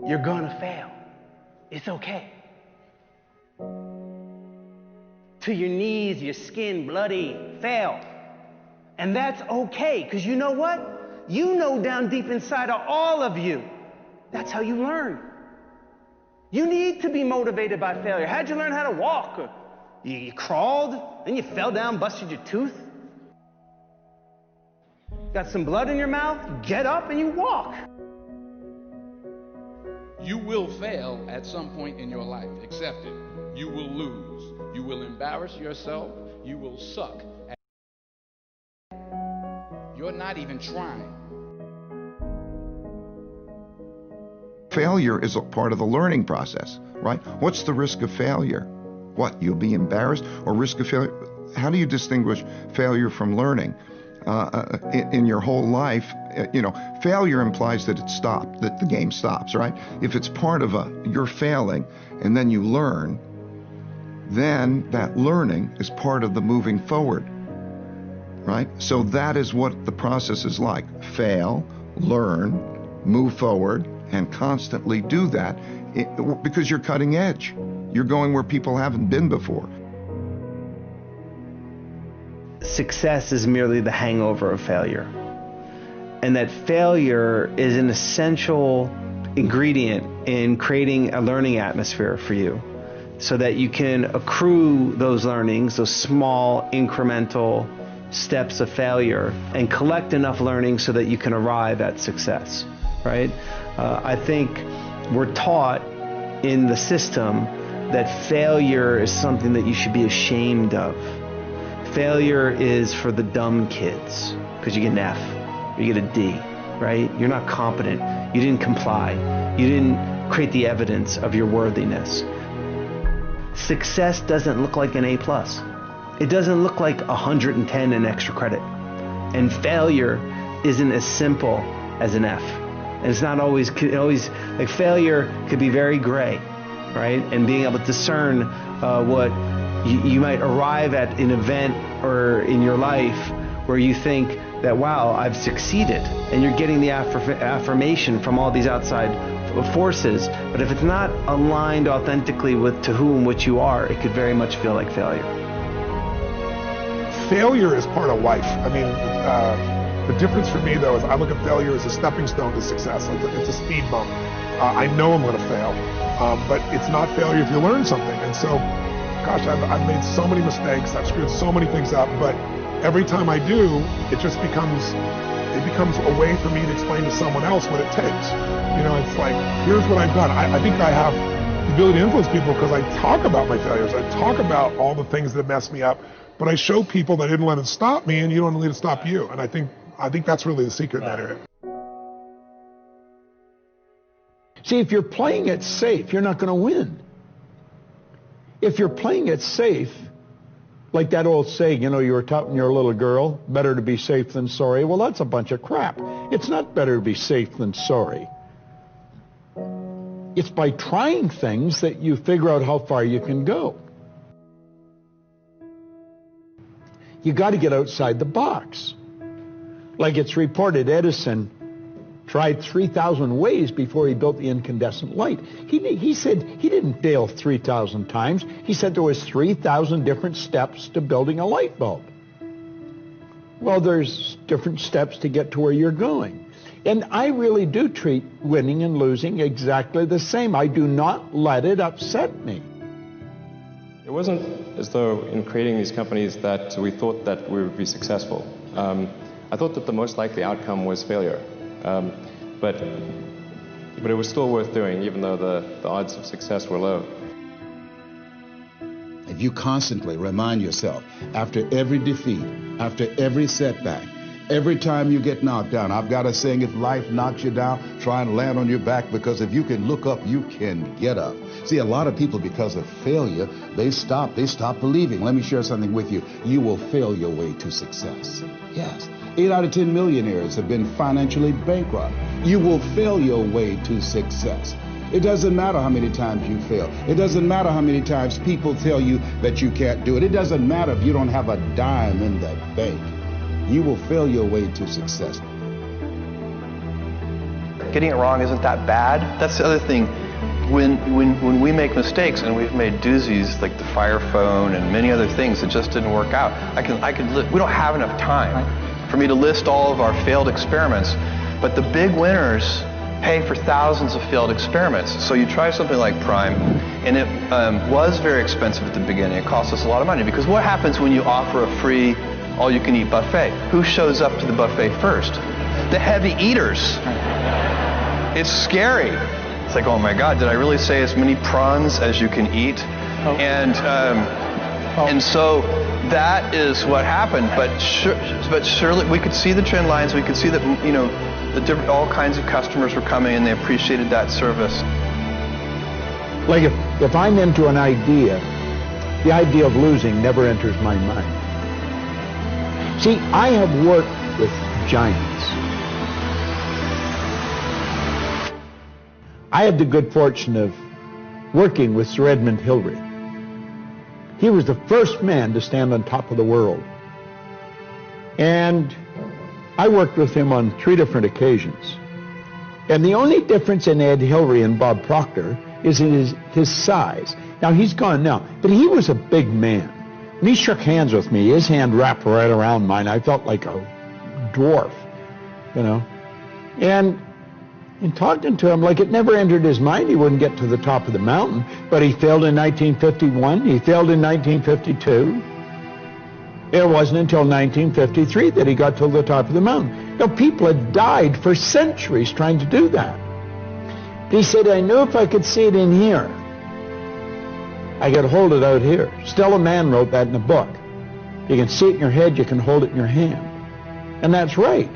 You're gonna fail. It's okay. To your knees, your skin bloody, fail. And that's okay, because you know what? You know down deep inside of all of you, that's how you learn. You need to be motivated by failure. How'd you learn how to walk? You crawled, then you fell down, busted your tooth. Got some blood in your mouth, you get up and you walk. You will fail at some point in your life. Accept it. You will lose. You will embarrass yourself. You will suck. You're not even trying. Failure is a part of the learning process, right? What's the risk of failure? What, you'll be embarrassed, or risk of failure? How do you distinguish failure from learning? In your whole life, failure implies that it stopped, that the game stops, right? If it's part of you're failing and then you learn, then that learning is part of the moving forward, right? So that is what the process is like. Fail, learn, move forward, and constantly do that because you're cutting edge. You're going where people haven't been before. Success is merely the hangover of failure. And that failure is an essential ingredient in creating a learning atmosphere for you so that you can accrue those learnings, those small incremental steps of failure, and collect enough learning so that you can arrive at success, right? I think we're taught in the system that failure is something that you should be ashamed of. Failure is for the dumb kids because you get an F, or you get a D, right? You're not competent. You didn't comply. You didn't create the evidence of your worthiness. Success doesn't look like an A+. It doesn't look like 110 in extra credit. And failure isn't as simple as an F. And it's not always, like failure could be very gray, right? And being able to discern what you might arrive at an event or in your life where you think that, wow, I've succeeded, and you're getting the affirmation from all these outside forces. But if it's not aligned authentically with to whom what you are, it could very much feel like failure. Failure is part of life. I mean, the difference for me, though, is I look at failure as a stepping stone to success. It's a speed bump. I know I'm going to fail, but it's not failure if you learn something. And so, gosh, I've made so many mistakes. I've screwed so many things up, but every time I do, it just becomes a way for me to explain to someone else what it takes. It's like, here's what I've done. I think I have the ability to influence people because I talk about my failures. I talk about all the things that messed me up, but I show people that I didn't let it stop me, and you don't let it stop you. And I think that's really the secret in that area. See, if you're playing it safe, you're not going to win. If you're playing it safe, like that old saying, you were taught when you were a little girl, better to be safe than sorry. Well, that's a bunch of crap. It's not better to be safe than sorry. It's by trying things that you figure out how far you can go. You got to get outside the box. Like it's reported, Edison tried 3,000 ways before he built the incandescent light. He said he didn't fail 3,000 times. He said there was 3,000 different steps to building a light bulb. Well, there's different steps to get to where you're going. And I really do treat winning and losing exactly the same. I do not let it upset me. It wasn't as though in creating these companies that we thought that we would be successful. I thought that the most likely outcome was failure. But it was still worth doing, even though the odds of success were low. If you constantly remind yourself, after every defeat, after every setback, every time you get knocked down, I've got a saying, if life knocks you down, try and land on your back, because if you can look up, you can get up. See, a lot of people, because of failure, they stop believing. Let me share something with you. You will fail your way to success. Yes. 8 out of 10 millionaires have been financially bankrupt. You will fail your way to success. It doesn't matter how many times you fail. It doesn't matter how many times people tell you that you can't do it. It doesn't matter if you don't have a dime in the bank. You will fail your way to success. getting it wrong isn't that bad. That's the other thing. When we make mistakes, and we've made doozies like the Fire Phone and many other things that just didn't work out, we don't have enough time for me to list all of our failed experiments, but the big winners pay for thousands of failed experiments. So you try something like Prime, and it was very expensive at the beginning. It cost us a lot of money, because what happens when you offer a free all-you-can-eat buffet? Who shows up to the buffet first? The heavy eaters. It's scary. It's like, oh my God, did I really say as many prawns as you can eat? Oh. And so that is what happened. But surely we could see the trend lines. We could see that, you know, all kinds of customers were coming and they appreciated that service. Like if I'm into an idea, the idea of losing never enters my mind. See, I have worked with giants. I had the good fortune of working with Sir Edmund Hillary. He was the first man to stand on top of the world. And I worked with him on 3 different occasions. And the only difference in Ed Hillary and Bob Proctor is his size. Now, he's gone now, but he was a big man. When he shook hands with me, his hand wrapped right around mine. I felt like a dwarf, you know. And in talking to him, like, it never entered his mind he wouldn't get to the top of the mountain. But he failed in 1951. He failed in 1952. It wasn't until 1953 that he got to the top of the mountain. Now, people had died for centuries trying to do that. But he said, I knew if I could see it in here, I could hold it out here. Stella Mann wrote that in a book. You can see it in your head, you can hold it in your hand. And that's right.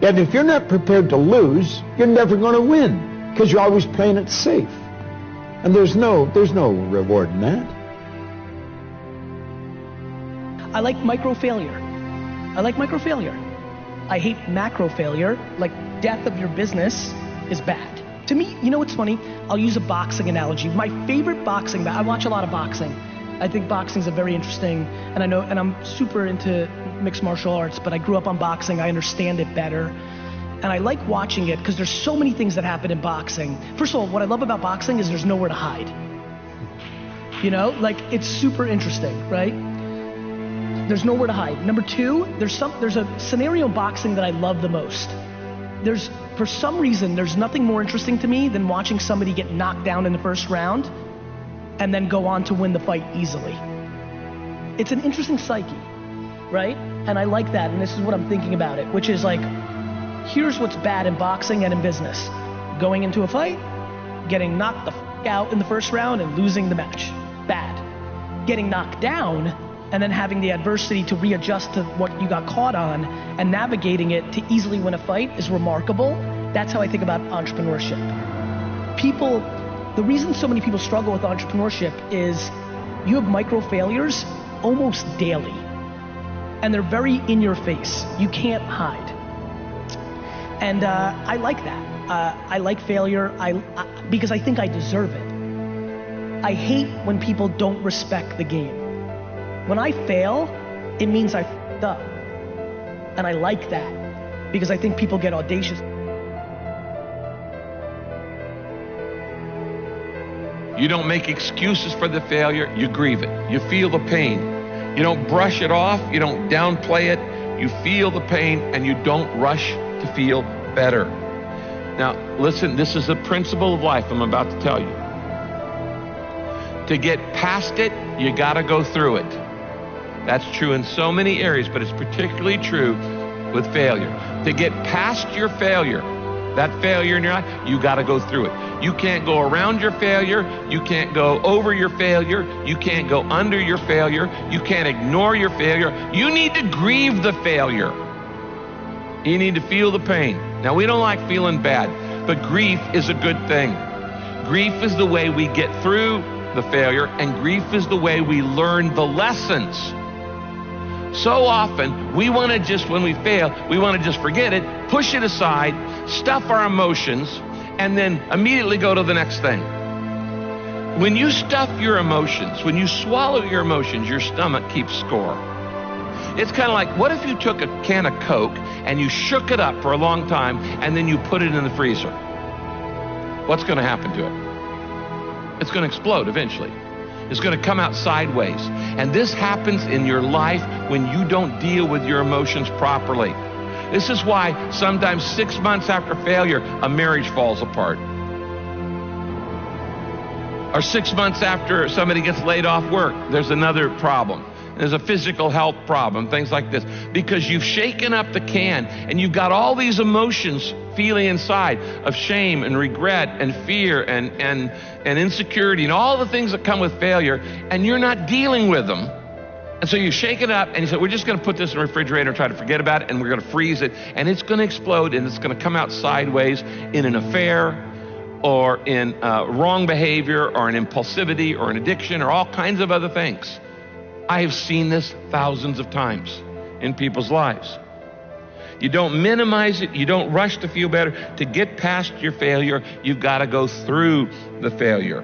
And if you're not prepared to lose, you're never going to win, because you're always playing it safe. And there's no reward in that. I like micro failure. I like micro failure. I hate macro failure. Like, death of your business is bad. To me, you know what's funny? I'll use a boxing analogy. My favorite boxing, I watch a lot of boxing. I think boxing is a very interesting, and I'm super into mixed martial arts, but I grew up on boxing. I understand it better. And I like watching it because there's so many things that happen in boxing. First of all, what I love about boxing is there's nowhere to hide. You know, like, it's super interesting, right? There's nowhere to hide. Number 2, there's a scenario in boxing that I love the most. For some reason, there's nothing more interesting to me than watching somebody get knocked down in the first round and then go on to win the fight easily. It's an interesting psyche, right? And I like that, and this is what I'm thinking about it, which is like, here's what's bad in boxing and in business. Going into a fight, getting knocked the f*** out in the first round and losing the match. Bad. Getting knocked down and then having the adversity to readjust to what you got caught on and navigating it to easily win a fight is remarkable. That's how I think about entrepreneurship. The reason so many people struggle with entrepreneurship is you have micro failures almost daily, and they're very in your face. You can't hide. And I like that. I like failure because I think I deserve it. I hate when people don't respect the game. When I fail, it means I f***ed up. And I like that because I think people get audacious. You don't make excuses for the failure, you grieve it. You feel the pain. You don't brush it off, you don't downplay it. You feel the pain and you don't rush to feel better. Now, listen, this is a principle of life I'm about to tell you. To get past it, you gotta go through it. That's true in so many areas, but it's particularly true with failure. To get past your failure, that failure in your life, you gotta go through it. You can't go around your failure, you can't go over your failure, you can't go under your failure, you can't ignore your failure. You need to grieve the failure. You need to feel the pain. Now, we don't like feeling bad, but grief is a good thing. Grief is the way we get through the failure, and grief is the way we learn the lessons. So often, we want to just, when we fail, we want to just forget it, push it aside, stuff our emotions, and then immediately go to the next thing. When you stuff your emotions, when you swallow your emotions, your stomach keeps score. It's kind of like, what if you took a can of Coke and you shook it up for a long time and then you put it in the freezer? What's going to happen to it? It's going to explode eventually. It's going to come out sideways. And this happens in your life when you don't deal with your emotions properly. This is why sometimes 6 months after failure, a marriage falls apart. Or 6 months after somebody gets laid off work, there's another problem. There's a physical health problem, things like this. Because you've shaken up the can and you've got all these emotions feeling inside of shame and regret and fear and insecurity and all the things that come with failure, and you're not dealing with them. And so you shake it up and you say, we're just going to put this in the refrigerator and try to forget about it, and we're going to freeze it, and it's going to explode, and it's going to come out sideways in an affair or in wrong behavior or an impulsivity or an addiction or all kinds of other things. I have seen this thousands of times in people's lives. You don't minimize it. You don't rush to feel better. To get past your failure, you've got to go through the failure.